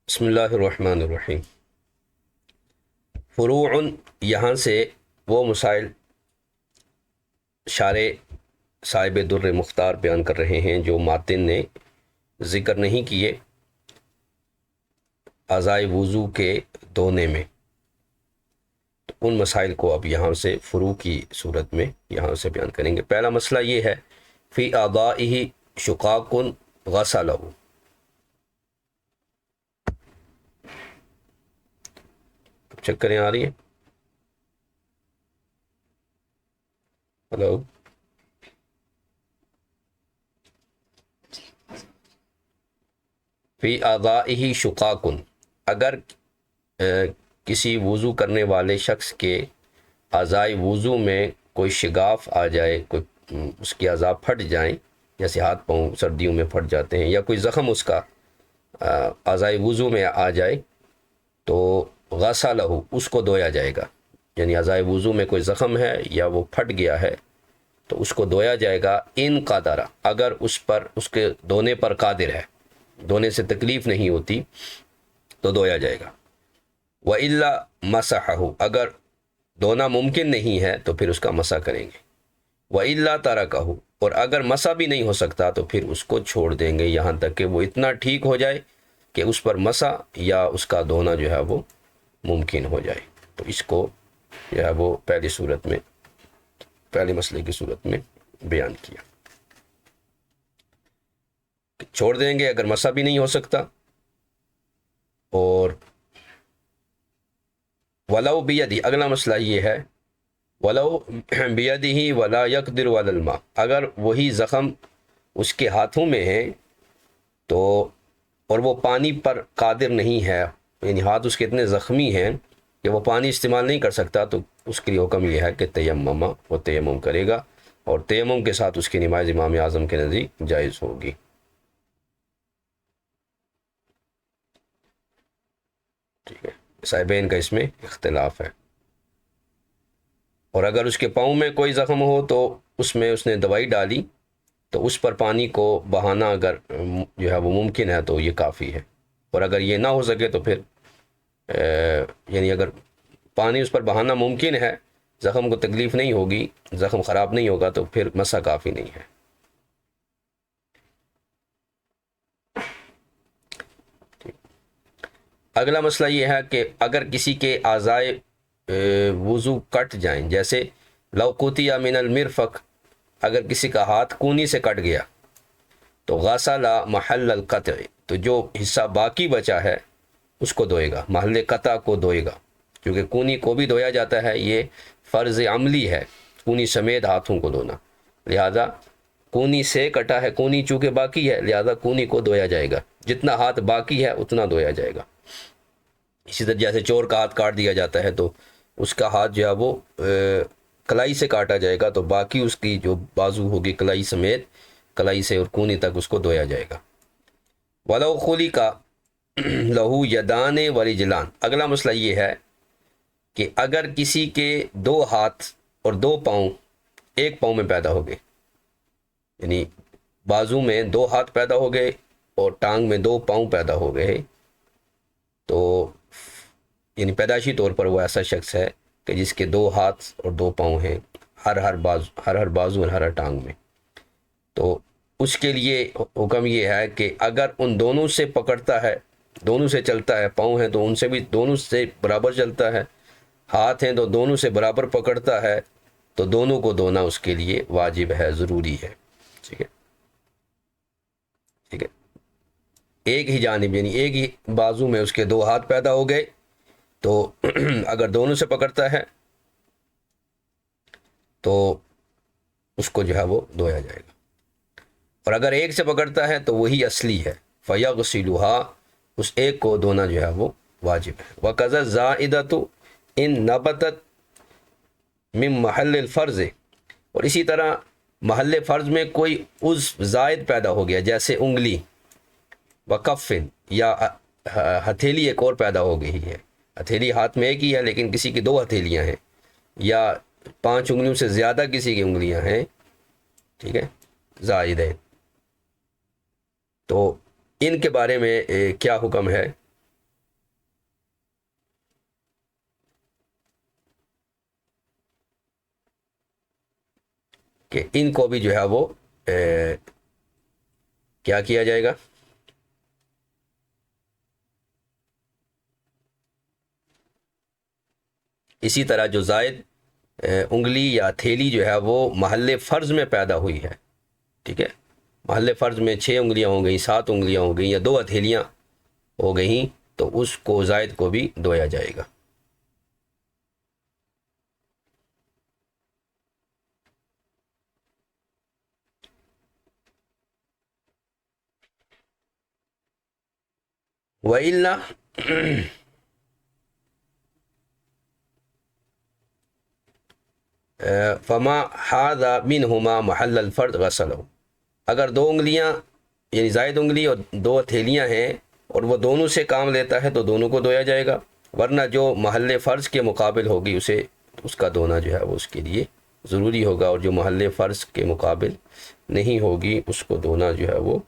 بسم اللہ الرحمن الرحیم۔ فروع، یہاں سے وہ مسائل شارع صاحب در مختار بیان کر رہے ہیں جو ماتن نے ذکر نہیں کیے اعضائے وضو کے دھونے میں، تو ان مسائل کو اب یہاں سے فروع کی صورت میں یہاں سے بیان کریں گے۔ پہلا مسئلہ یہ ہے فی اعضائہ شقاق غسلہ، چیک کریں آ رہی ہے؟ ہلو، فی اعضائہ شقاق، اگر کسی وضو کرنے والے شخص کے اعضائے وضو میں کوئی شگاف آ جائے، کوئی اس کے اعضاء پھٹ جائیں، جیسے ہاتھ پاؤں سردیوں میں پھٹ جاتے ہیں، یا کوئی زخم اس کا اعضائے وضو میں آ جائے تو غسلہ، اس کو دھویا جائے گا۔ یعنی اعضائے وضو میں کوئی زخم ہے یا وہ پھٹ گیا ہے تو اس کو دھویا جائے گا۔ ان قادر، اگر اس کے دھونے پر قادر ہے، دھونے سے تکلیف نہیں ہوتی تو دھویا جائے گا۔ وَإِلَّا مَسَحَهُ، اگر دھونا ممکن نہیں ہے تو پھر اس کا مسح کریں گے۔ وَإِلَّا تَرَكَهُ، اور اگر مسح بھی نہیں ہو سکتا تو پھر اس کو چھوڑ دیں گے یہاں تک کہ وہ اتنا ٹھیک ہو جائے کہ اس پر مسح یا اس کا دھونا جو ہے وہ ممکن ہو جائے۔ تو اس کو جو ہے وہ پہلی صورت میں، پہلے مسئلے کی صورت میں بیان کیا کہ چھوڑ دیں گے اگر مسح بھی نہیں ہو سکتا۔ اور ولو بیدی، اگلا مسئلہ یہ ہے ولو بیدی ولا یقدر علی الماء، اگر وہی زخم اس کے ہاتھوں میں ہے تو اور وہ پانی پر قادر نہیں ہے، یعنی ہاتھ اس کے اتنے زخمی ہیں کہ وہ پانی استعمال نہیں کر سکتا، تو اس کے لیے حکم یہ ہے کہ تیمم، وہ تیمم کرے گا، اور تیمم کے ساتھ اس کی نماز امام اعظم کے نزدیک جائز ہوگی۔ ٹھیک ہے، صاحبین کا اس میں اختلاف ہے۔ اور اگر اس کے پاؤں میں کوئی زخم ہو تو اس میں اس نے دوائی ڈالی تو اس پر پانی کو بہانا اگر جو ہے وہ ممکن ہے تو یہ کافی ہے۔ اور اگر یہ نہ ہو سکے تو پھر یعنی اگر پانی اس پر بہانا ممکن ہے، زخم کو تکلیف نہیں ہوگی، زخم خراب نہیں ہوگا، تو پھر مسح کافی نہیں ہے۔ اگلا مسئلہ یہ ہے کہ اگر کسی کے اعضائے وضو کٹ جائیں، جیسے لو قطع من المرفق، اگر کسی کا ہاتھ کونی سے کٹ گیا تو غسل محل القطع، تو جو حصہ باقی بچا ہے اس کو دھوئے گا، محل قطع کو دھوئے گا، کیونکہ کونی کو بھی دھویا جاتا ہے، یہ فرض عملی ہے کونی سمیت ہاتھوں کو دھونا، لہذا کونی سے کٹا ہے، کونی چونکہ باقی ہے لہذا کونی کو دھویا جائے گا، جتنا ہاتھ باقی ہے اتنا دھویا جائے گا۔ اسی طرح جیسے چور کا ہاتھ کاٹ دیا جاتا ہے تو اس کا ہاتھ جو ہے وہ کلائی سے کاٹا جائے گا، تو باقی اس کی جو بازو ہوگی کلائی سمیت، کلائی سے اور کونی تک اس کو دھویا جائے گا۔ وَلَوْ خُلِقَ لَهُ یدان ورجلان، اگلا مسئلہ یہ ہے کہ اگر کسی کے دو ہاتھ اور دو پاؤں ایک پاؤں میں پیدا ہو گئے، یعنی بازو میں دو ہاتھ پیدا ہو گئے اور ٹانگ میں دو پاؤں پیدا ہو گئے، تو یعنی پیدائشی طور پر وہ ایسا شخص ہے کہ جس کے دو ہاتھ اور دو پاؤں ہیں ہر بازو اور ہر ٹانگ میں، تو اس کے لیے حکم یہ ہے کہ اگر ان دونوں سے پکڑتا ہے، دونوں سے چلتا ہے، پاؤں ہیں تو ان سے بھی دونوں سے برابر چلتا ہے، ہاتھ ہیں تو دونوں سے برابر پکڑتا ہے، تو دونوں کو دھونا اس کے لیے واجب ہے، ضروری ہے۔ ٹھیک ہے، ٹھیک ہے، ایک ہی جانب یعنی ایک ہی بازو میں اس کے دو ہاتھ پیدا ہو گئے تو اگر دونوں سے پکڑتا ہے تو اس کو جو ہے وہ دھویا جائے گا، اور اگر ایک سے پکڑتا ہے تو وہی اصلی ہے، فَيَغْسِلُهَا، اس ایک کو دھونا جو ہے وہ واجب ہے۔ وَكَذَا الزَّائِدَةُ إِن نَبَتَتْ مِن مَحَلِّ الْفَرْضِ، اور اسی طرح محل فرض میں کوئی عضو زائد پیدا ہو گیا، جیسے انگلی، وکفن، یا ہتھیلی ایک اور پیدا ہو گئی ہے، ہتھیلی ہاتھ میں ایک ہی ہے لیکن کسی کی دو ہتھیلیاں ہیں، یا 5 انگلیوں سے زیادہ کسی کی انگلیاں ہیں، ٹھیک ہے، زائد ہے، تو ان کے بارے میں کیا حکم ہے؟ کہ ان کو بھی جو ہے وہ کیا کیا جائے گا؟ اسی طرح جو زائد انگلی یا ہتھیلی جو ہے وہ محل فرض میں پیدا ہوئی ہے، ٹھیک ہے، محل فرض میں 6 انگلیاں ہو گئیں، 7 انگلیاں ہو گئیں، یا 2 ہتھیلیاں ہو گئیں، تو اس کو زائد کو بھی دھویا جائے گا۔ وَإِلَّا فما حاذا منہما محل الفرد غسلہ، اگر 2 انگلیاں یعنی زائد انگلی اور 2 ہتھیلیاں ہیں اور وہ دونوں سے کام لیتا ہے تو دونوں کو دھویا جائے گا، ورنہ جو محل فرض کے مقابل ہوگی اس کا دھونا جو ہے وہ اس کے لیے ضروری ہوگا، اور جو محل فرض کے مقابل نہیں ہوگی اس کو دھونا جو ہے وہ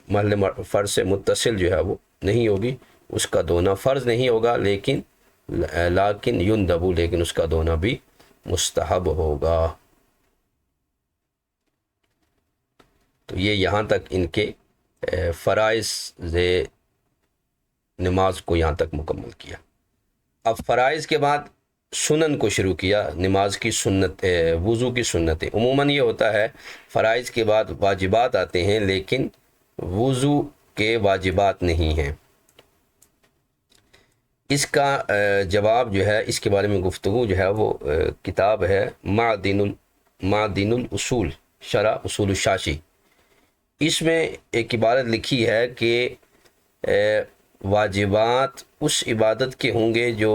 محل فرض سے متصل جو ہے وہ نہیں ہوگی، اس کا دھونا فرض نہیں ہوگا، لیکن یندب، لیکن اس کا دھونا بھی مستحب ہوگا۔ تو یہ یہاں تک ان کے فرائض نماز کو یہاں تک مکمل کیا۔ اب فرائض کے بعد سنن کو شروع کیا، نماز کی سنت، وضو کی سنتیں۔ عموماً یہ ہوتا ہے فرائض کے بعد واجبات آتے ہیں، لیکن وضو کے واجبات نہیں ہیں۔ اس کا جواب جو ہے، اس کے بارے میں گفتگو جو ہے وہ کتاب ہے معدن الاصول، شرح اصول الشاشی۔ اس میں ایک عبارت لکھی ہے کہ واجبات اس عبادت کے ہوں گے جو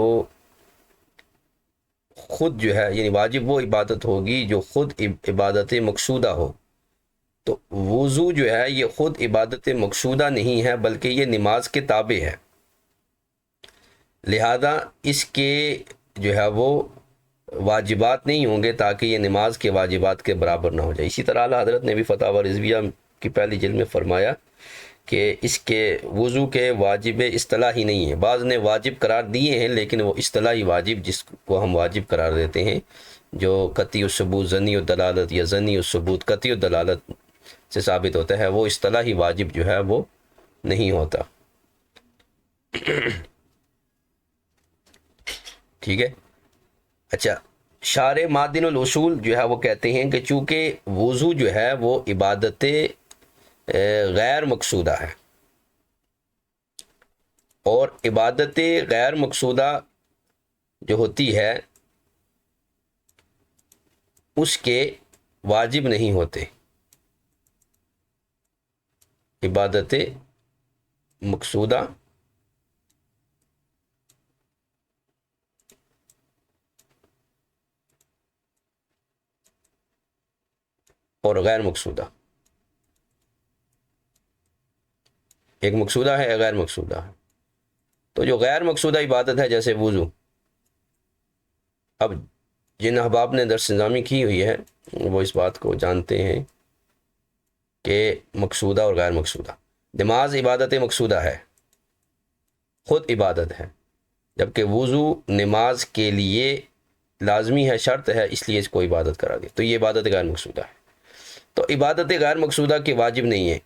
خود جو ہے، یعنی واجب وہ عبادت ہوگی جو خود عبادت مقصودہ ہو۔ تو وضو جو ہے یہ خود عبادت مقصودہ نہیں ہے، بلکہ یہ نماز کے تابع ہے، لہذا اس کے جو ہے وہ واجبات نہیں ہوں گے تاکہ یہ نماز کے واجبات کے برابر نہ ہو جائے۔ اسی طرح اعلیٰ حضرت نے بھی فتاوی رضویہ کی پہلی جلد میں فرمایا کہ اس کے وضو کے واجب اصطلاحی نہیں ہے، بعض نے واجب قرار دیے ہیں لیکن وہ اصطلاحی واجب جس کو ہم واجب قرار دیتے ہیں، جو قطعی الثبوت ظنی الدلالت یا ظنی الثبوت قطعی الدلالت سے ثابت ہوتا ہے، وہ اصطلاحی واجب جو ہے وہ نہیں ہوتا، ٹھیک ہے۔ اچھا، شارح معدن الاصول جو ہے وہ کہتے ہیں کہ چونکہ وضو جو ہے وہ عبادت غیر مقصودہ ہے، اور عبادت غیر مقصودہ جو ہوتی ہے اس کے واجب نہیں ہوتے، عبادت مقصودہ اور غیر مقصودہ، ایک مقصودہ ہے، غیر مقصودہ ہے۔ تو جو غیر مقصودہ عبادت ہے جیسے وضو، اب جن احباب نے درس نظامی کی ہوئی ہے وہ اس بات کو جانتے ہیں کہ مقصودہ اور غیر مقصودہ، نماز عبادت مقصودہ ہے، خود عبادت ہے، جبکہ وضو نماز کے لیے لازمی ہے، شرط ہے، اس لیے اس کو عبادت قرار دی، تو یہ عبادت غیر مقصودہ ہے۔ تو عبادت غیر مقصودہ کے واجب نہیں ہے۔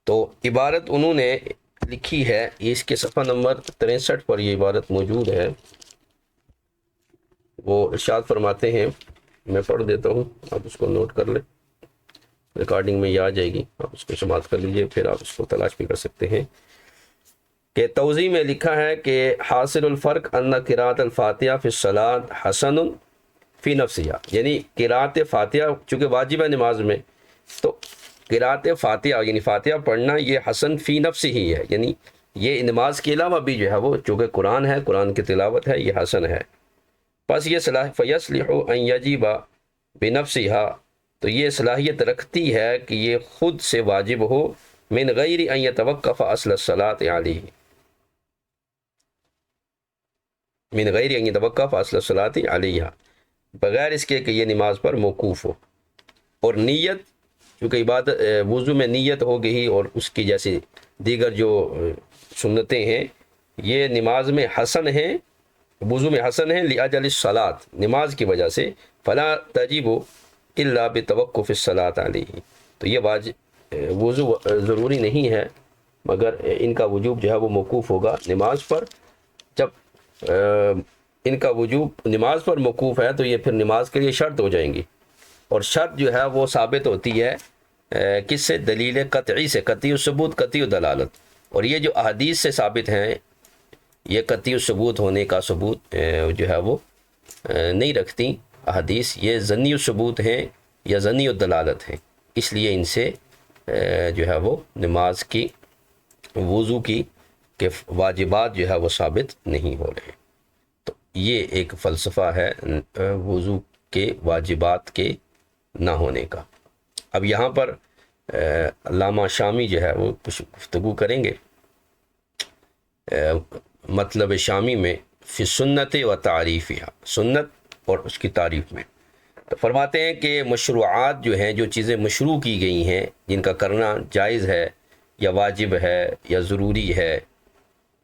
تو عبارت انہوں نے لکھی ہے، اس کے صفحہ نمبر 63 پر یہ عبارت موجود ہے، وہ ارشاد فرماتے ہیں، میں پڑھ دیتا ہوں، آپ اس کو نوٹ کر لیں، ریکارڈنگ میں یہ آ جائے گی، آپ اس کو سماعت کر لیجئے، پھر آپ اس کو تلاش بھی کر سکتے ہیں، کہ توضیح میں لکھا ہے کہ حاصل الفرق ان قراءۃ الفاتحہ فی الصلاۃ حسن فی نفسہا، یعنی قراءت فاتحہ چونکہ واجب ہے نماز میں، تو قراءت فاتحہ یعنی فاتحہ پڑھنا یہ حسن فی نفس ہی ہے، یعنی یہ نماز کے علاوہ بھی جو ہے وہ چونکہ قرآن ہے، قرآن کی تلاوت ہے، یہ حسن ہے، پس یہ فیصلح ان یجب بنفسہا، تو یہ صلاحیت رکھتی ہے کہ یہ خود سے واجب ہو، من غیر ان یتوقف اصل الصلاۃ علیہ، من غیر ان یتوقف اصل الصلاۃ علیہ، بغیر اس کے کہ یہ نماز پر موقوف ہو۔ اور نیت، کیونکہ عبادت وضو میں نیت ہو گئی اور اس کی جیسے دیگر جو سنتیں ہیں یہ نماز میں حسن ہیں، وضو میں حسن ہے لأجل الصلاۃ، نماز کی وجہ سے، فلا تجب الا بتوقف الصلاۃ علیہ، تو یہ وضو ضروری نہیں ہے مگر ان کا وجوب جو ہے وہ موقوف ہوگا نماز پر۔ جب ان کا وجوب نماز پر موقوف ہے تو یہ پھر نماز کے لیے شرط ہو جائیں گی، اور شرط جو ہے وہ ثابت ہوتی ہے کس سے؟ دلیل قطعی سے، قطعی الثبوت، قطعی دلالت، اور یہ جو احادیث سے ثابت ہیں یہ قطعی ثبوت ہونے کا ثبوت جو ہے وہ نہیں رکھتی احادیث، یہ ظنی ثبوت ہیں یا ظنی دلالت ہیں، اس لیے ان سے جو ہے وہ نماز کی، وضو کی کہ واجبات جو ہے وہ ثابت نہیں ہو رہے۔ تو یہ ایک فلسفہ ہے وضو کے واجبات کے نہ ہونے کا۔ اب یہاں پر علامہ شامی جو ہے وہ کچھ گفتگو کریں گے مطلب شامی میں فی سنت و تعریفہ، سنت اور اس کی تعریف میں۔ تو فرماتے ہیں کہ مشروعات جو ہیں، جو چیزیں مشروع کی گئی ہیں، جن کا کرنا جائز ہے یا واجب ہے یا ضروری ہے،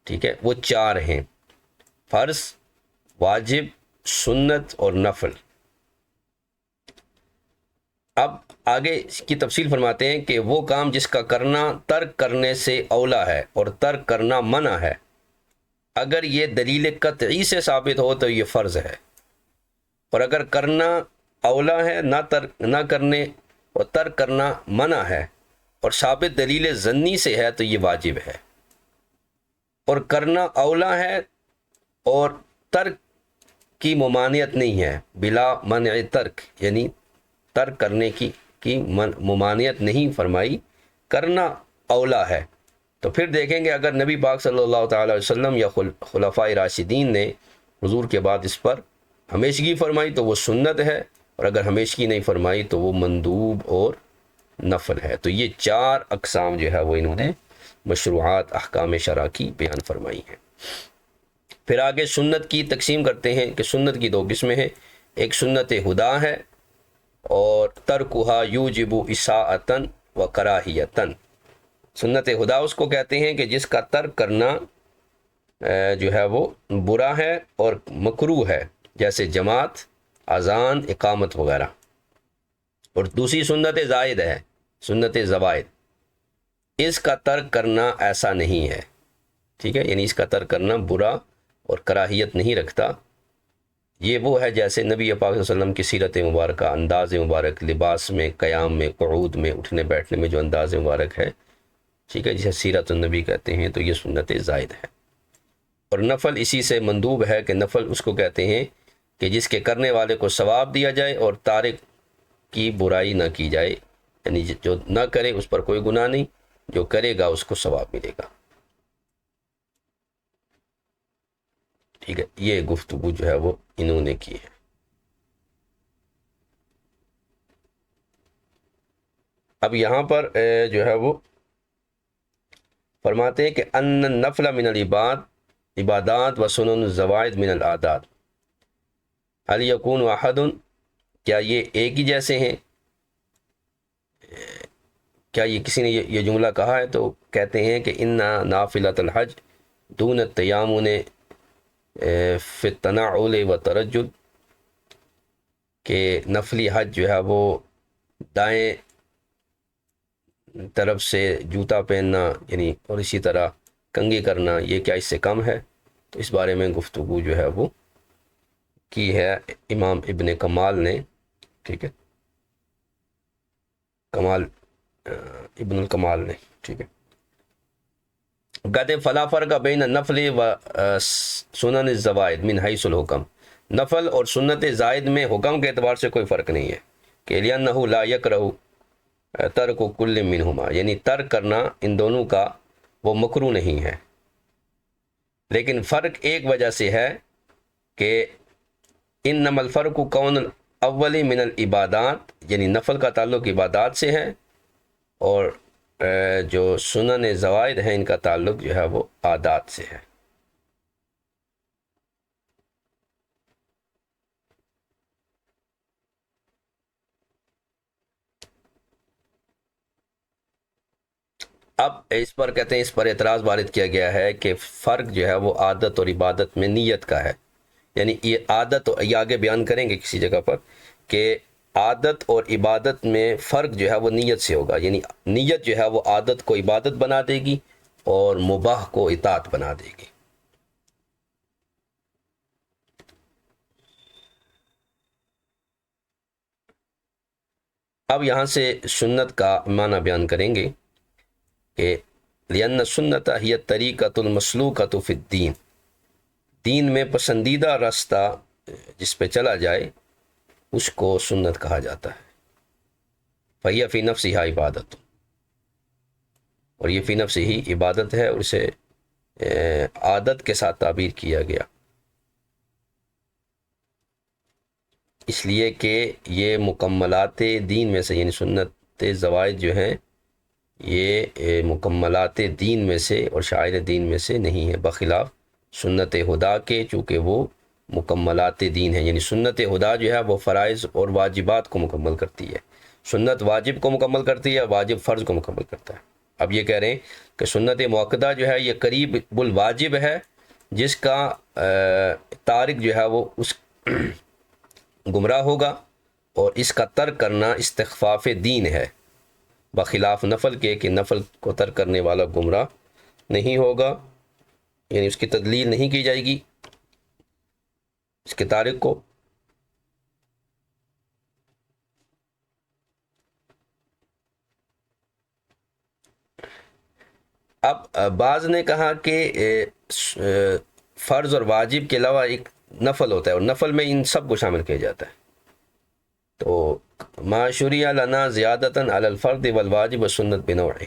ٹھیک ہے، وہ چار ہیں: فرض، واجب، سنت اور نفل۔ اب آگے اس کی تفصیل فرماتے ہیں کہ وہ کام جس کا کرنا ترک کرنے سے اولا ہے اور ترک کرنا منع ہے، اگر یہ دلیل قطعی سے ثابت ہو تو یہ فرض ہے، اور اگر کرنا اولا ہے نہ کرنے اور ترک کرنا منع ہے اور ثابت دلیل ظنی سے ہے تو یہ واجب ہے، اور کرنا اولا ہے اور ترک کی ممانعت نہیں ہے، بلا منع ترک، یعنی ترک کرنے کی ممانعت نہیں فرمائی، کرنا اولا ہے، تو پھر دیکھیں گے اگر نبی پاک صلی اللہ تعالی علیہ وسلم یا خلفائے راشدین نے حضور کے بعد اس پر ہمیشگی فرمائی تو وہ سنت ہے، اور اگر ہمیشگی نہیں فرمائی تو وہ مندوب اور نفل ہے۔ تو یہ چار اقسام جو ہے وہ انہوں نے مشروعات احکام شرع کی بیان فرمائی ہیں۔ پھر آگے سنت کی تقسیم کرتے ہیں کہ سنت کی دو قسمیں ہیں، ایک سنت ہدا ہے اور ترکھا یوجب اساءۃ و کراہیۃ۔ سنت ہدا اس کو کہتے ہیں کہ جس کا ترک کرنا جو ہے وہ برا ہے اور مکروہ ہے، جیسے جماعت، اذان، اقامت وغیرہ، اور دوسری سنت زائد ہے، سنت زوائد، اس کا ترک کرنا ایسا نہیں ہے، ٹھیک ہے، یعنی اس کا ترک کرنا برا اور کراہیت نہیں رکھتا۔ یہ وہ ہے جیسے نبی پاک صلی اللہ علیہ وسلم کی سیرت مبارکہ، انداز مبارک، لباس میں، قیام میں، قعود میں، اٹھنے بیٹھنے میں جو انداز مبارک ہے، ٹھیک ہے، جسے سیرت النبی کہتے ہیں، تو یہ سنت زائد ہے۔ اور نفل اسی سے مندوب ہے کہ نفل اس کو کہتے ہیں کہ جس کے کرنے والے کو ثواب دیا جائے اور تارک کی برائی نہ کی جائے، یعنی جو نہ کرے اس پر کوئی گناہ نہیں، جو کرے گا اس کو ثواب ملے گا، ٹھیک ہے۔ یہ گفتگو جو ہے وہ انہوں نے کی ہے۔ اب یہاں پر جو ہے وہ فرماتے ہیں کہ ان النفل من عبادات و سنن الزوائد من العادات، هل یکون احد، کیا یہ ایک ہی جیسے ہیں؟ کیا یہ کسی نے یہ جملہ کہا ہے؟ تو کہتے ہیں کہ ان نافلۃ الحج دون التیامن فی التنعل و ترجل، کہ نفلی حج جو ہے وہ دائیں طرف سے جوتا پہننا، یعنی اور اسی طرح کنگھی کرنا، یہ کیا اس سے کم ہے؟ تو اس بارے میں گفتگو جو ہے وہ کی ہے امام ابن کمال نے، ٹھیک ہے، کمال ابن الکمال نے، ٹھیک ہے۔ کہتے ہیں فلا فرق بین النفل و سنن الزوائد من حیث الحکم، نفل اور سنت زائد میں حکم کے اعتبار سے کوئی فرق نہیں ہے، کہ لأنہ لا یکرہ ترک کل منہما، یعنی ترک کرنا ان دونوں کا وہ مکروہ نہیں ہے، لیکن فرق ایک وجہ سے ہے کہ انما الفرق کون الاول من العبادات، یعنی نفل کا تعلق عبادات سے ہے، اور جو سنن زوائد ہیں ان کا تعلق جو ہے وہ عادات سے ہے۔ اب اس پر کہتے ہیں، اس پر اعتراض وارد کیا گیا ہے کہ فرق جو ہے وہ عادت اور عبادت میں نیت کا ہے، یعنی یہ عادت، یہ آگے بیان کریں گے کسی جگہ پر کہ عادت اور عبادت میں فرق جو ہے وہ نیت سے ہوگا، یعنی نیت جو ہے وہ عادت کو عبادت بنا دے گی اور مباح کو اطاعت بنا دے گی۔ اب یہاں سے سنت کا معنی بیان کریں گے کہ لأن السنت ہی الطریقۃ المسلوکۃ فی الدین، دین میں پسندیدہ راستہ جس پہ چلا جائے اس کو سنت کہا جاتا ہے۔ فہی فی نفسہا عبادت، اور یہ فی نفس ہی عبادت ہے، اور اسے عادت کے ساتھ تعبیر کیا گیا، اس لیے کہ یہ مکملات دین میں سے، یعنی سنت زوائد جو ہیں یہ مکملات دین میں سے اور شعائر دین میں سے نہیں ہے، بخلاف سنت ہدا کے، چونکہ وہ مکملات دین ہیں۔ یعنی سنت ہدا جو ہے وہ فرائض اور واجبات کو مکمل کرتی ہے، سنت واجب کو مکمل کرتی ہے، واجب فرض کو مکمل کرتا ہے۔ اب یہ کہہ رہے ہیں کہ سنت مؤکدہ جو ہے یہ قریب الواجب ہے، جس کا تارک جو ہے وہ اس گمراہ ہوگا، اور اس کا ترک کرنا استخفاف دین ہے، بخلاف نفل کے کہ نفل کو ترک کرنے والا گمراہ نہیں ہوگا، یعنی اس کی تدلیل نہیں کی جائے گی اس کے تارک کو۔ اب بعض نے کہا کہ فرض اور واجب کے علاوہ ایک نفل ہوتا ہے، اور نفل میں ان سب کو شامل کیا جاتا ہے۔ تو ما شرع لنا زیادتاً علی الفرد والواجب والسنت بنوعہ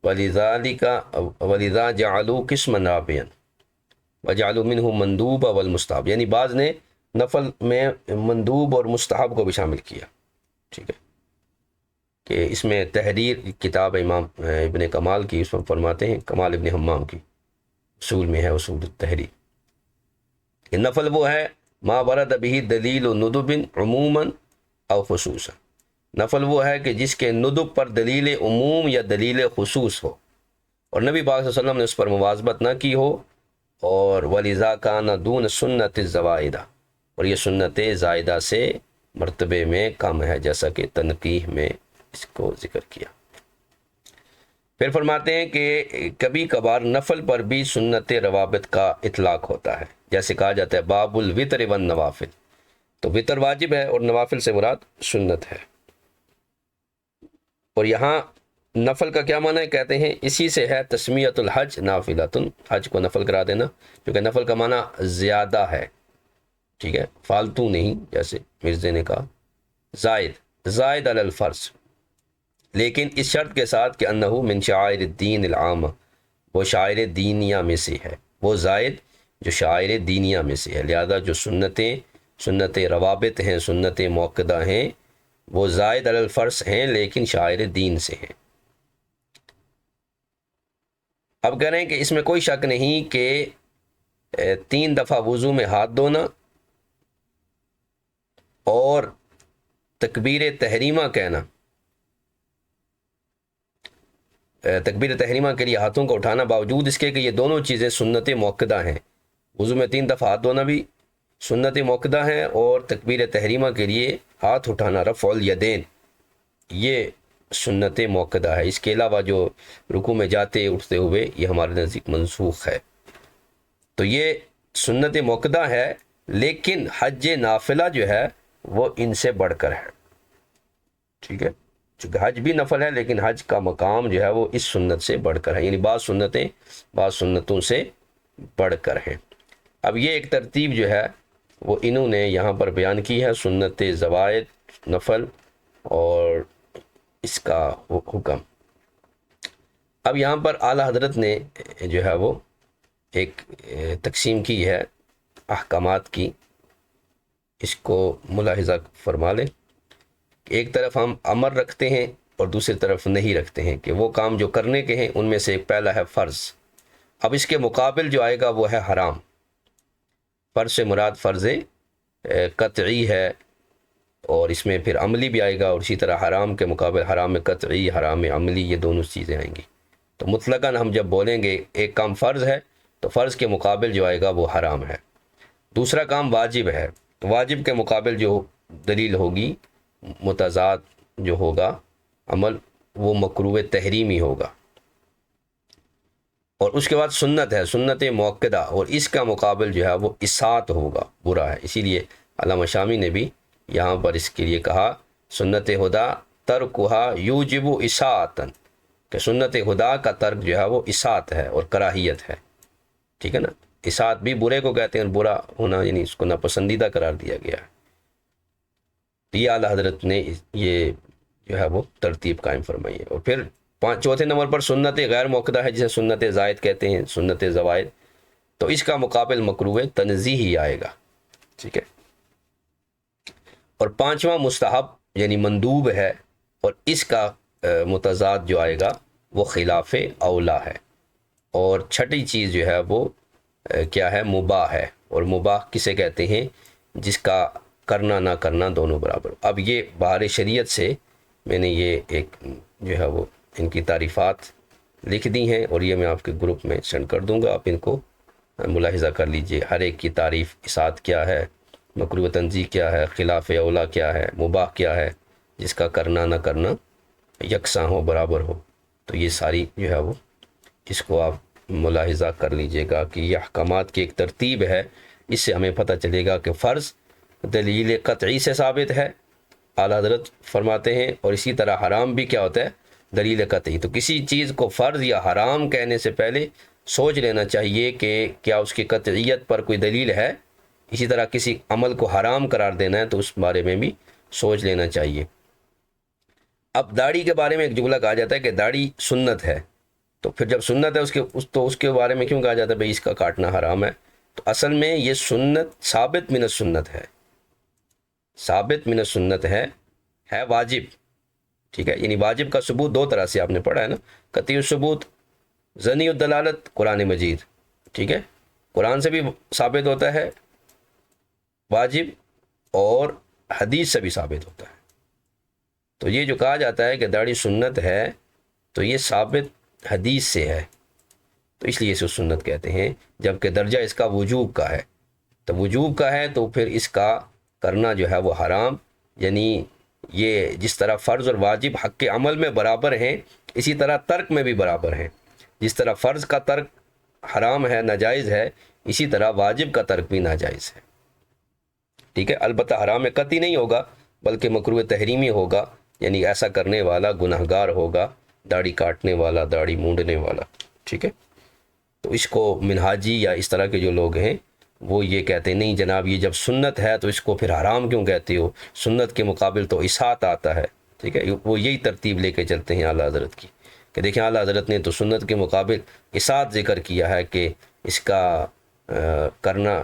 ولذا جعلوا قسما رابعا وجعلوا منہ مندوب والمستحب، یعنی بعض نے نفل میں مندوب اور مستحب کو بھی شامل کیا، ٹھیک ہے، کہ اس میں تحریر کتاب امام ابن کمال کی، اس میں فرماتے ہیں کمال ابن حمام کی اصول میں ہے، اصول التحریر، کہ نفل وہ ہے ما ورد به دلیل ندب عموما او خصوصا، نفل وہ ہے کہ جس کے ندب پر دلیل عموم یا دلیل خصوص ہو، اور نبی پاک صلی اللہ علیہ وسلم نے اس پر مواظبت نہ کی ہو، اور وَلِذَا كَانَ دُونَ سُنَّةِ الزَّوَائِدَ، اور یہ سنت زائدہ سے مرتبے میں کم ہے، جیسا کہ تنقیح میں اس کو ذکر کیا۔ پھر فرماتے ہیں کہ کبھی کبھار نفل پر بھی سنت روابط کا اطلاق ہوتا ہے، جیسے کہا جاتا ہے باب الوتر والنوافل، تو وتر واجب ہے اور نوافل سے مراد سنت ہے۔ اور یہاں نفل کا کیا معنی ہے؟ کہتے ہیں اسی سے ہے تسمیت الحج نافلۃ، حج کو نفل کرا دینا، کیونکہ نفل کا معنی زیادہ ہے، ٹھیک ہے، فالتو نہیں، جیسے مرزا نے کہا زائد علی الفرض، لیکن اس شرط کے ساتھ کہ انہو من شعائر الدین العامہ، وہ شعائر دینیہ میں سے ہے، وہ زائد جو شعائر دینیہ میں سے ہے، لہذا جو سنت روابط ہیں، سنت موقدہ ہیں، وہ زائد علی الفرض ہیں لیکن شعائر دین سے ہیں۔ اب کہہ رہے ہیں کہ اس میں کوئی شک نہیں کہ 3 دفعہ وضو میں ہاتھ دھونا اور تکبیر تحریمہ کہنا، تکبیر تحریمہ کے لیے ہاتھوں کو اٹھانا، باوجود اس کے کہ یہ دونوں چیزیں سنت موقدہ ہیں، وضو میں 3 دفعہ ہاتھ دھونا بھی سنت موقدہ ہیں، اور تکبیر تحریمہ کے لیے ہاتھ اٹھانا رفع الیدین یہ سنت موقدہ ہے۔ اس کے علاوہ جو رکوع میں جاتے اٹھتے ہوئے یہ ہمارے نزدیک منسوخ ہے، تو یہ سنت موقدہ ہے، لیکن حج نافلہ جو ہے وہ ان سے بڑھ کر ہے، ٹھیک ہے، چونکہ حج بھی نفل ہے لیکن حج کا مقام جو ہے وہ اس سنت سے بڑھ کر ہے، یعنی بعض سنتوں سے بڑھ کر ہیں۔ اب یہ ایک ترتیب جو ہے وہ انہوں نے یہاں پر بیان کی ہے، سنت زوائد نفل اور اس کا حکم۔ اب یہاں پر اعلیٰ حضرت نے جو ہے وہ ایک تقسیم کی ہے احکامات کی، اس کو ملاحظہ فرما لیں۔ ایک طرف ہم امر رکھتے ہیں اور دوسری طرف نہیں رکھتے ہیں، کہ وہ کام جو کرنے کے ہیں ان میں سے ایک پہلا ہے فرض، اب اس کے مقابل جو آئے گا وہ ہے حرام۔ فرض سے مراد فرض قطعی ہے، اور اس میں پھر عملی بھی آئے گا، اور اسی طرح حرام کے مقابل حرام قطعی، حرام عملی، یہ دونوں چیزیں آئیں گی۔ تو مطلقاً ہم جب بولیں گے ایک کام فرض ہے تو فرض کے مقابل جو آئے گا وہ حرام ہے، دوسرا کام واجب ہے، واجب کے مقابل جو دلیل ہوگی، متضاد جو ہوگا عمل، وہ مکروہ تحریمی ہوگا۔ اور اس کے بعد سنت ہے، سنت موقدہ، اور اس کا مقابل جو ہے وہ اساعت ہوگا، برا ہے۔ اسی لیے علامہ شامی نے بھی یہاں پر اس کے لیے کہا سنت خدا ترکھا یوجب اساعتن، کہ سنت خدا کا ترک جو ہے وہ اساعت ہے اور کراہیت ہے، ٹھیک ہے نا۔ اساعت بھی برے کو کہتے ہیں، اور برا ہونا یعنی اس کو ناپسندیدہ قرار دیا گیا ہے۔ یہ اعلیٰ حضرت نے یہ جو ہے وہ ترتیب قائم فرمائی ہے۔ اور پھر چوتھے نمبر پر سنت غیر موقدہ ہے، جسے سنت زائد کہتے ہیں، سنت زوائد، تو اس کا مقابل مکروہ تنزیہی آئے گا، ٹھیک ہے۔ اور پانچواں مستحب یعنی مندوب ہے، اور اس کا متضاد جو آئے گا وہ خلاف اولا ہے۔ اور چھٹی چیز جو ہے وہ کیا ہے؟ مباح ہے، اور مباح کسے کہتے ہیں؟ جس کا کرنا نہ کرنا دونوں برابر۔ اب یہ بہار شریعت سے میں نے یہ ایک جو ہے وہ ان کی تعریفات لکھ دی ہیں، اور یہ میں آپ کے گروپ میں سینڈ کر دوں گا، آپ ان کو ملاحظہ کر لیجئے۔ ہر ایک کی تعریف، اساعت کیا ہے، مکروہ تنزیہ کیا ہے، خلاف اولا کیا ہے، مباح کیا ہے، جس کا کرنا نہ کرنا یکساں ہو، برابر ہو۔ تو یہ ساری جو ہے وہ اس کو آپ ملاحظہ کر لیجئے گا کہ یہ احکامات کی ایک ترتیب ہے۔ اس سے ہمیں پتہ چلے گا کہ فرض دلیل قطعی سے ثابت ہے، اعلیٰ حضرت فرماتے ہیں، اور اسی طرح حرام بھی کیا ہوتا ہے؟ دلیل قطعی۔ تو کسی چیز کو فرض یا حرام کہنے سے پہلے سوچ لینا چاہیے کہ کیا اس کی قطعیت پر کوئی دلیل ہے۔ اسی طرح کسی عمل کو حرام قرار دینا ہے تو اس بارے میں بھی سوچ لینا چاہیے۔ اب داڑھی کے بارے میں ایک جملہ کہا جاتا ہے کہ داڑھی سنت ہے، تو پھر جب سنت ہے اس کے بارے میں کیوں کہا جاتا ہے بھئی اس کا کاٹنا حرام ہے؟ تو اصل میں یہ سنت ثابت من السنت ہے، ثابت من السنت ہے واجب، ٹھیک ہے۔ یعنی واجب کا ثبوت دو طرح سے آپ نے پڑھا ہے نا، قطعی الثبوت، ظنی الدلالت، قرآن مجید، ٹھیک ہے، قرآن سے بھی ثابت ہوتا ہے واجب، اور حدیث سے بھی ثابت ہوتا ہے۔ تو یہ جو کہا جاتا ہے کہ داڑھی سنت ہے، تو یہ ثابت حدیث سے ہے، تو اس لیے اسے سنت کہتے ہیں، جبکہ درجہ اس کا وجوب کا ہے۔ تو وجوب کا ہے تو پھر اس کا کرنا جو ہے وہ حرام، یعنی یہ جس طرح فرض اور واجب حق کے عمل میں برابر ہیں، اسی طرح ترک میں بھی برابر ہیں۔ جس طرح فرض کا ترک حرام ہے، ناجائز ہے، اسی طرح واجب کا ترک بھی ناجائز ہے، ٹھیک ہے۔ البتہ حرام قطعی نہیں ہوگا، بلکہ مکروہ تحریمی ہوگا، یعنی ایسا کرنے والا گناہگار ہوگا، داڑھی کاٹنے والا، داڑھی مونڈنے والا، ٹھیک ہے۔ تو اس کو منہاجی یا اس طرح کے جو لوگ ہیں وہ یہ کہتے ہیں نہیں جناب، یہ جب سنت ہے تو اس کو پھر حرام کیوں کہتے ہو؟ سنت کے مقابل تو اساعت آتا ہے، ٹھیک ہے۔ وہ یہی ترتیب لے کے چلتے ہیں اعلیٰ حضرت کی، کہ دیکھیں اعلیٰ حضرت نے تو سنت کے مقابل اساعت ذکر کیا ہے کہ اس کا کرنا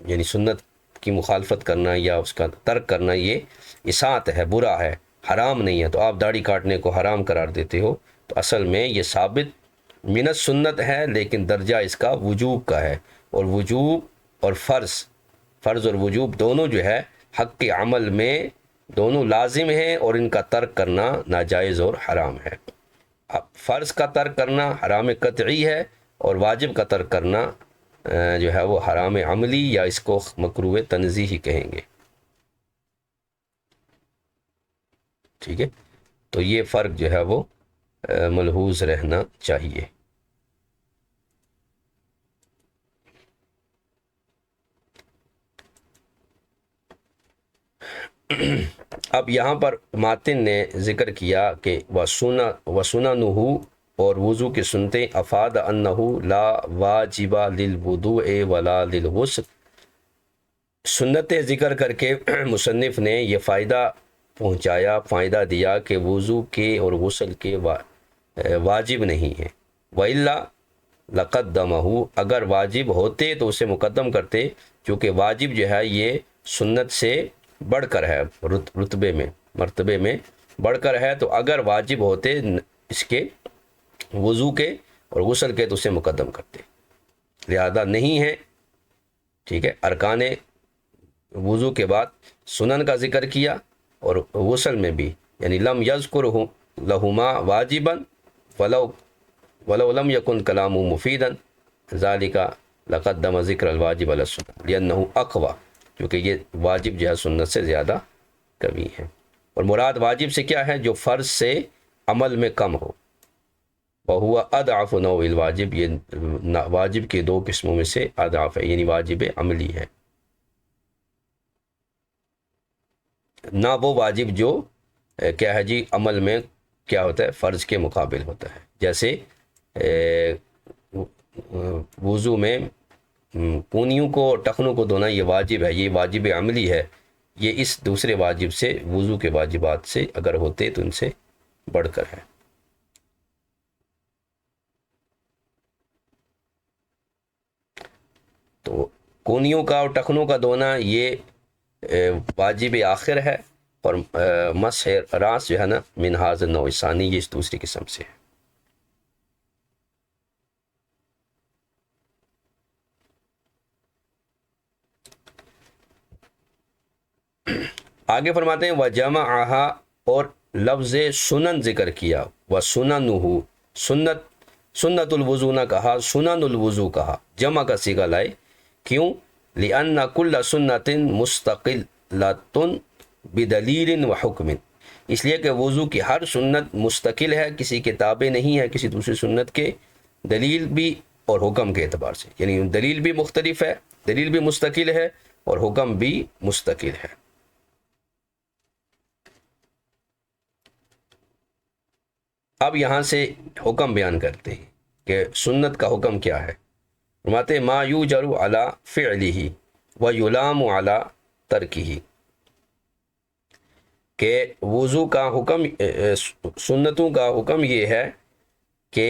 یعنی سنت کی مخالفت کرنا یا اس کا ترک کرنا یہ اساعت ہے، برا ہے، حرام نہیں ہے۔ تو آپ داڑھی کاٹنے کو حرام قرار دیتے ہو، تو اصل میں یہ ثابت من السنت ہے، لیکن درجہ اس کا وجوب کا ہے، اور وجوب اور فرض اور وجوب دونوں جو ہے حق کے عمل میں دونوں لازم ہیں، اور ان کا ترک کرنا ناجائز اور حرام ہے۔ اب فرض کا ترک کرنا حرام قطعی ہے، اور واجب کا ترک کرنا جو ہے وہ حرام عملی، یا اس کو مکروہ تنزیہی کہیں گے، ٹھیک ہے۔ تو یہ فرق جو ہے وہ ملحوظ رہنا چاہیے۔ اب یہاں پر ماتن نے ذکر کیا کہ وسننہ، اور وضو کی سنتیں، افاد انہ لا واجب للوضوء ولا للغسل، سنتیں ذکر کر کے مصنف نے یہ فائدہ دیا کہ وضو کے اور غسل کے واجب نہیں ہیں۔ وَإِلَّا لَقَدَّمَهُ، اگر واجب ہوتے تو اسے مقدم کرتے، کیونکہ واجب جو ہے یہ سنت سے بڑھ کر ہے، رتبے میں، مرتبے میں بڑھ کر ہے، تو اگر واجب ہوتے اس کے وضو کے اور غسل کے تو اسے مقدم کرتے، لہذا نہیں ہے، ٹھیک ہے۔ ارکان وضو کے بعد سنن کا ذکر کیا، اور غسل میں بھی، یعنی لم یذکر لہما واجبا ولو لم یکن کلام مفیدا ذالک لقدم ذکر الواجب علی السنت لأنہ اقوی، کیونکہ یہ واجب جو ہے سنت سے زیادہ قوی ہے۔ اور مراد واجب سے کیا ہے؟ جو فرض سے عمل میں کم ہو۔ وہو اضعف نوع الواجب، یہ واجب کے دو قسموں میں سے اضعف ہے، یعنی واجب عملی ہے، نہ وہ واجب جو کیا ہے جی عمل میں کیا ہوتا ہے، فرض کے مقابل ہوتا ہے۔ جیسے وضو میں کونیوں کو ٹخنوں کو دھونا یہ واجب ہے، یہ واجب عملی ہے، یہ اس دوسرے واجب سے، وضو کے واجبات سے اگر ہوتے تو ان سے بڑھ کر ہے۔ تو کونیوں کا اور ٹخنوں کا دھونا یہ واجب آخر ہے، اور مسح راس جو ہے نا من ھذا النوع الثانی، یہ اس دوسری قسم سے ہے۔ آگے فرماتے ہیں وَجَمَعَهَا، اور لفظ سنن ذکر کیا، وَسُنَنُهُ، سنت الوضو نہ کہا، سنن الوضو کہا، جمع کا صیغہ لائے، کیوں؟ لِأَنَّ كُلَّ سُنَّةٍ مُسْتَقِلَّةٌ بِدَلِيلٍ وَحُكْمٍ، اس لیے کہ وضو کی ہر سنت مستقل ہے، کسی کے تابع نہیں ہے کسی دوسری سنت کے، دلیل بھی اور حکم کے اعتبار سے، یعنی دلیل بھی مختلف ہے، دلیل بھی مستقل ہے اور حکم بھی مستقل ہے۔ اب یہاں سے حکم بیان کرتے ہیں کہ سنت کا حکم کیا ہے۔ فرماتے ہیں ما یوجر علی فعلہ ویلام علی ترکہ، کہ وضو کا حکم، سنتوں کا حکم یہ ہے کہ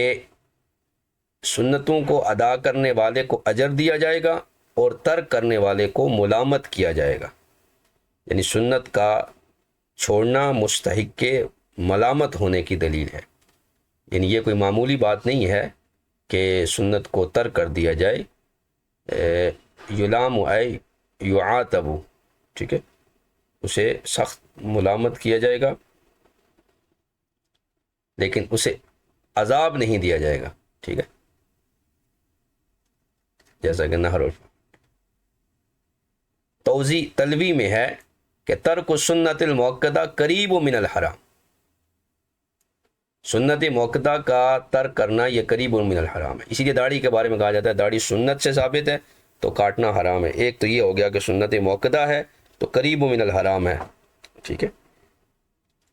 سنتوں کو ادا کرنے والے کو اجر دیا جائے گا اور ترک کرنے والے کو ملامت کیا جائے گا، یعنی سنت کا چھوڑنا مستحق کے ملامت ہونے کی دلیل ہے، یعنی یہ کوئی معمولی بات نہیں ہے کہ سنت کو ترک کر دیا جائے، یلام اے یعاتب، ٹھیک ہے، اسے سخت ملامت کیا جائے گا لیکن اسے عذاب نہیں دیا جائے گا، ٹھیک ہے، جیسا کہ نہر توضیح تلوی میں ہے کہ ترک سنت المؤکدہ قریب من الحرام، سنت موقدہ کا ترک کرنا یہ قریب من الحرام ہے، اسی لیے داڑھی کے بارے میں کہا جاتا ہے داڑھی سنت سے ثابت ہے تو کاٹنا حرام ہے۔ ایک تو یہ ہو گیا کہ سنت موقدہ ہے تو قریب من الحرام ہے، ٹھیک ہے،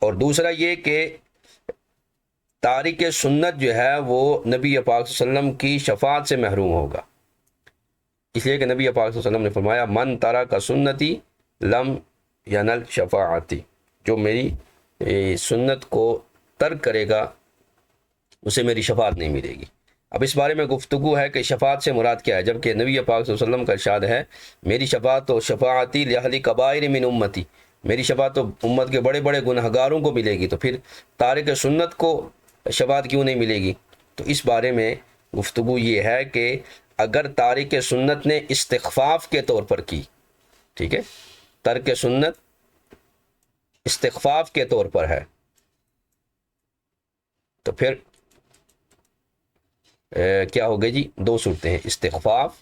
اور دوسرا یہ کہ تارک سنت جو ہے وہ نبی پاک صلی اللہ علیہ وسلم کی شفاعت سے محروم ہوگا، اس لیے کہ نبی پاک صلی اللہ علیہ وسلم نے فرمایا من ترک سنتی لم ینل شفاعتی، جو میری سنت کو ترک کرے گا اسے میری شفاعت نہیں ملے گی۔ اب اس بارے میں گفتگو ہے کہ شفاعت سے مراد کیا ہے، جبکہ نبی پاک صلی اللہ علیہ وسلم کا ارشاد ہے میری شفاعت تو شفاعتی لأہل کبائر من امتی، میری شفاعت تو امت کے بڑے بڑے گنہگاروں کو ملے گی، تو پھر تارک سنت کو شفاعت کیوں نہیں ملے گی؟ تو اس بارے میں گفتگو یہ ہے کہ اگر تارک سنت نے استخفاف کے طور پر کی، ٹھیک ہے، ترک سنت استخفاف کے طور پر ہے، تو پھر کیا ہوگا جی؟ دو صورتیں ہیں، استخفاف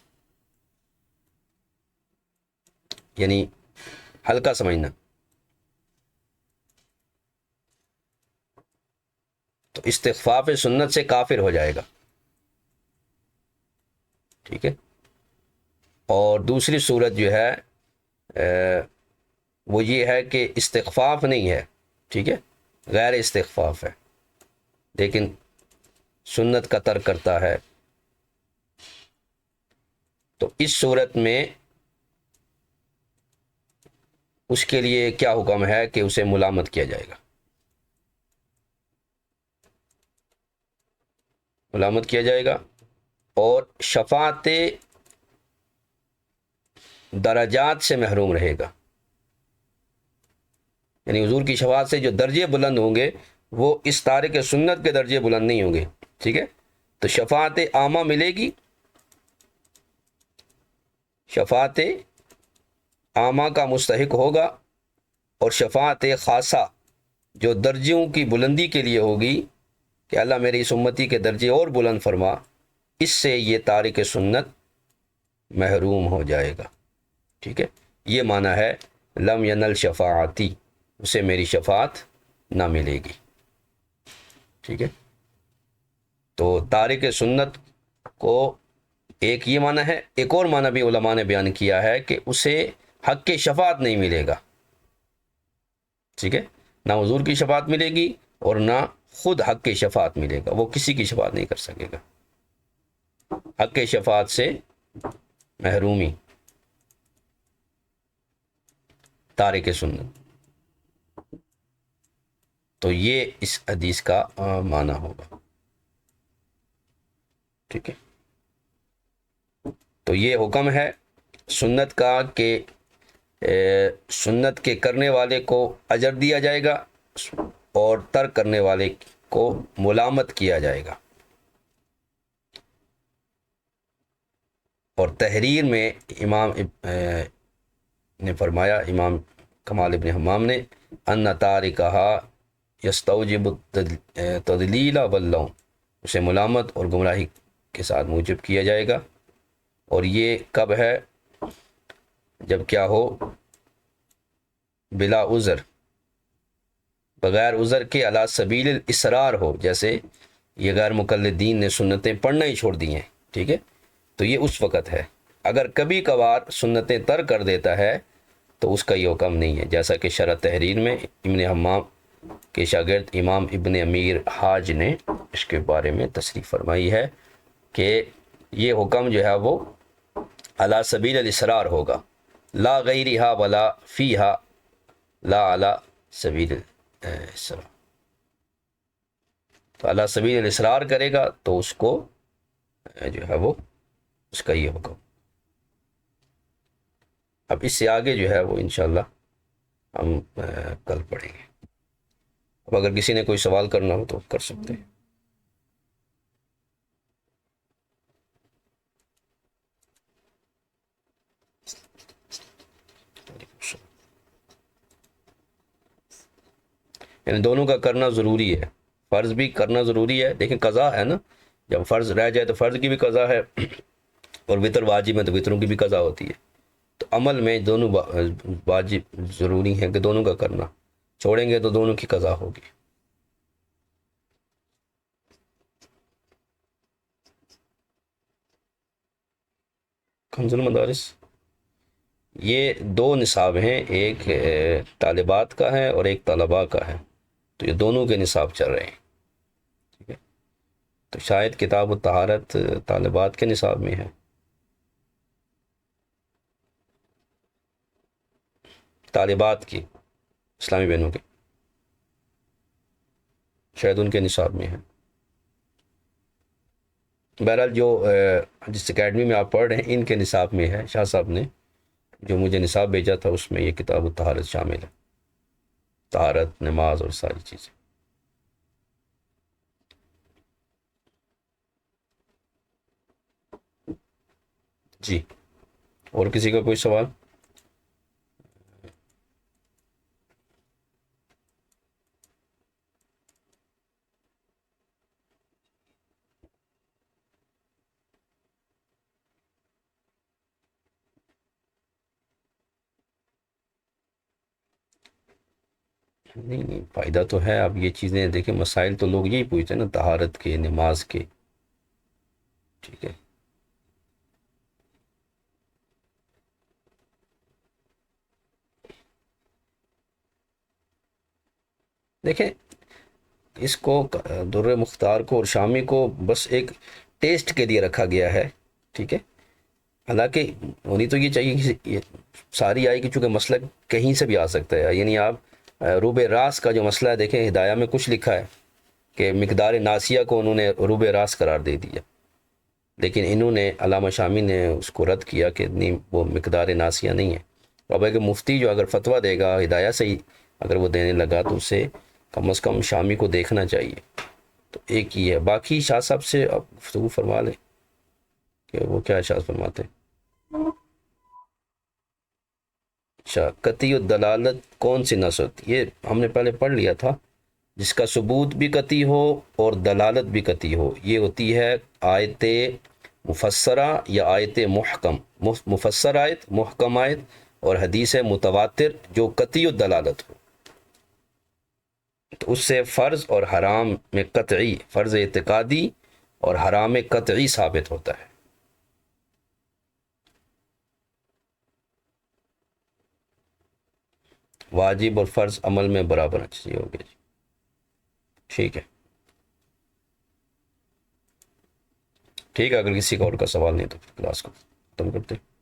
یعنی ہلکا سمجھنا، تو استخفاف سنت سے کافر ہو جائے گا، ٹھیک ہے، اور دوسری صورت جو ہے وہ یہ ہے کہ استخفاف نہیں ہے، ٹھیک ہے، غیر استخفاف ہے لیکن سنت کا ترک کرتا ہے، تو اس صورت میں اس کے لیے کیا حکم ہے کہ اسے ملامت کیا جائے گا، ملامت کیا جائے گا، اور شفاعت درجات سے محروم رہے گا، یعنی حضور کی شفاعت سے جو درجے بلند ہوں گے وہ اس تارک سنت کے درجے بلند نہیں ہوں گے، ٹھیک ہے، تو شفاعت عامہ ملے گی، شفاعت عامہ کا مستحق ہوگا، اور شفاعت خاصہ جو درجوں کی بلندی کے لیے ہوگی کہ اللہ میری اس امتی کے درجے اور بلند فرما، اس سے یہ تارک سنت محروم ہو جائے گا. ٹھیک ہے، یہ معنی ہے لم ینل شفاعتی، اسے میری شفاعت نہ ملے گی. ٹھیک ہے، تو تارک سنت کو ایک یہ معنی ہے، ایک اور معنی بھی علماء نے بیان کیا ہے کہ اسے حق کی شفاعت نہیں ملے گا. ٹھیک ہے، نہ حضور کی شفاعت ملے گی اور نہ خود حق کی شفاعت ملے گا، وہ کسی کی شفاعت نہیں کر سکے گا. حق کی شفاعت سے محرومی، تارک سنت. تو یہ اس حدیث کا معنی ہوگا. ٹھیک ہے، تو یہ حکم ہے سنت کا کہ سنت کے کرنے والے کو اجر دیا جائے گا اور ترک کرنے والے کو ملامت کیا جائے گا. اور تحریر میں امام نے فرمایا، امام کمال ابن حمام نے، ان تارکہا یستوجب تضلیل واللوم، اسے ملامت اور گمراہی کے ساتھ موجب کیا جائے گا. اور یہ کب ہے؟ جب کیا ہو؟ بلا عذر، بغیر عذر کے، علی سبیل الاصرار ہو، جیسے یہ غیر مقلدین نے سنتیں پڑھنا ہی چھوڑ دی ہیں. ٹھیک ہے، تو یہ اس وقت ہے. اگر کبھی کبھار سنتیں ترک کر دیتا ہے تو اس کا یہ حکم نہیں ہے، جیسا کہ شرح تحریر میں ابن حمام کے شاگرد امام ابن امیر حاج نے اس کے بارے میں تصریح فرمائی ہے کہ یہ حکم جو ہے وہ علی سبیل الاصرار ہوگا، لا غیرہا ولا فیہا، لا علی سبیل الاصرار. تو علی سبیل الاصرار کرے گا تو اس کو جو ہے وہ اس کا یہ حکم. اب اس سے آگے جو ہے وہ انشاءاللہ ہم کل پڑھیں گے. اب اگر کسی نے کوئی سوال کرنا ہو تو کر سکتے ہیں. یعنی دونوں کا کرنا ضروری ہے، فرض بھی کرنا ضروری ہے، لیکن قضا ہے نا، جب فرض رہ جائے تو فرض کی بھی قضا ہے، اور وطر واجب ہے تو وطروں کی بھی قضا ہوتی ہے. تو عمل میں دونوں واجب ضروری ہیں کہ دونوں کا کرنا، چھوڑیں گے تو دونوں کی قضا ہوگی. کنز المدارس یہ دو نصاب ہیں، ایک طالبات کا ہے اور ایک طلباء کا ہے، تو یہ دونوں کے نصاب چل رہے ہیں. ٹھیک ہے، تو شاید کتاب الطہارت طالبات کے نصاب میں ہے، طالبات کی اسلامی بہنوں کے شاید ان کے نصاب میں ہے. بہرحال جو جس اکیڈمی میں آپ پڑھ رہے ہیں ان کے نصاب میں ہے. شاہ صاحب نے جو مجھے نصاب بھیجا تھا اس میں یہ کتاب الطہارت شامل ہے، طہارت، نماز اور ساری چیزیں. جی، اور کسی کا کوئی سوال؟ نہیں نہیں، فائدہ تو ہے. اب یہ چیزیں دیکھیں، مسائل تو لوگ یہی پوچھتے ہیں نا، طہارت کے، نماز کے. ٹھیک ہے، دیکھیں اس کو در مختار کو اور شامی کو بس ایک ٹیسٹ کے لیے رکھا گیا ہے. ٹھیک ہے، حالانکہ ہونی تو یہ چاہیے کہ یہ ساری آئے کہ چونکہ مسئلہ کہیں سے بھی آ سکتا ہے. یعنی آپ روب راس کا جو مسئلہ ہے، دیکھیں ہدایہ میں کچھ لکھا ہے کہ مقدار ناسیہ کو انہوں نے روب راس قرار دے دیا، لیکن انہوں نے، علامہ شامی نے اس کو رد کیا کہ نہیں، وہ مقدار ناسیہ نہیں ہے. اب اگر مفتی جو اگر فتویٰ دے گا ہدایہ سے ہی اگر وہ دینے لگا تو اسے کم از کم شامی کو دیکھنا چاہیے. تو ایک ہی ہے. باقی شاہ صاحب سے آپ گفتگو فرما لیں کہ وہ کیا ارشاد فرماتے ہیں. اچھا، قطعی الدلالت کون سی نصرت؟ یہ ہم نے پہلے پڑھ لیا تھا. جس کا ثبوت بھی قطعی ہو اور دلالت بھی قطعی ہو، یہ ہوتی ہے آیت مفسرہ یا آیت محکم، مفسر آیت، محکم آیت، اور حدیث متواتر جو قطعی الدلالت ہو، تو اس سے فرض اور حرام میں قطعی، فرض اعتقادی اور حرام قطعی ثابت ہوتا ہے۔ واجب اور فرض عمل میں برابر چاہیے ہوگی جی، ٹھیک ہے ٹھیک ہے، اگر کسی کا اور کا سوال نہیں تو کلاس کو ختم کرتے ہیں۔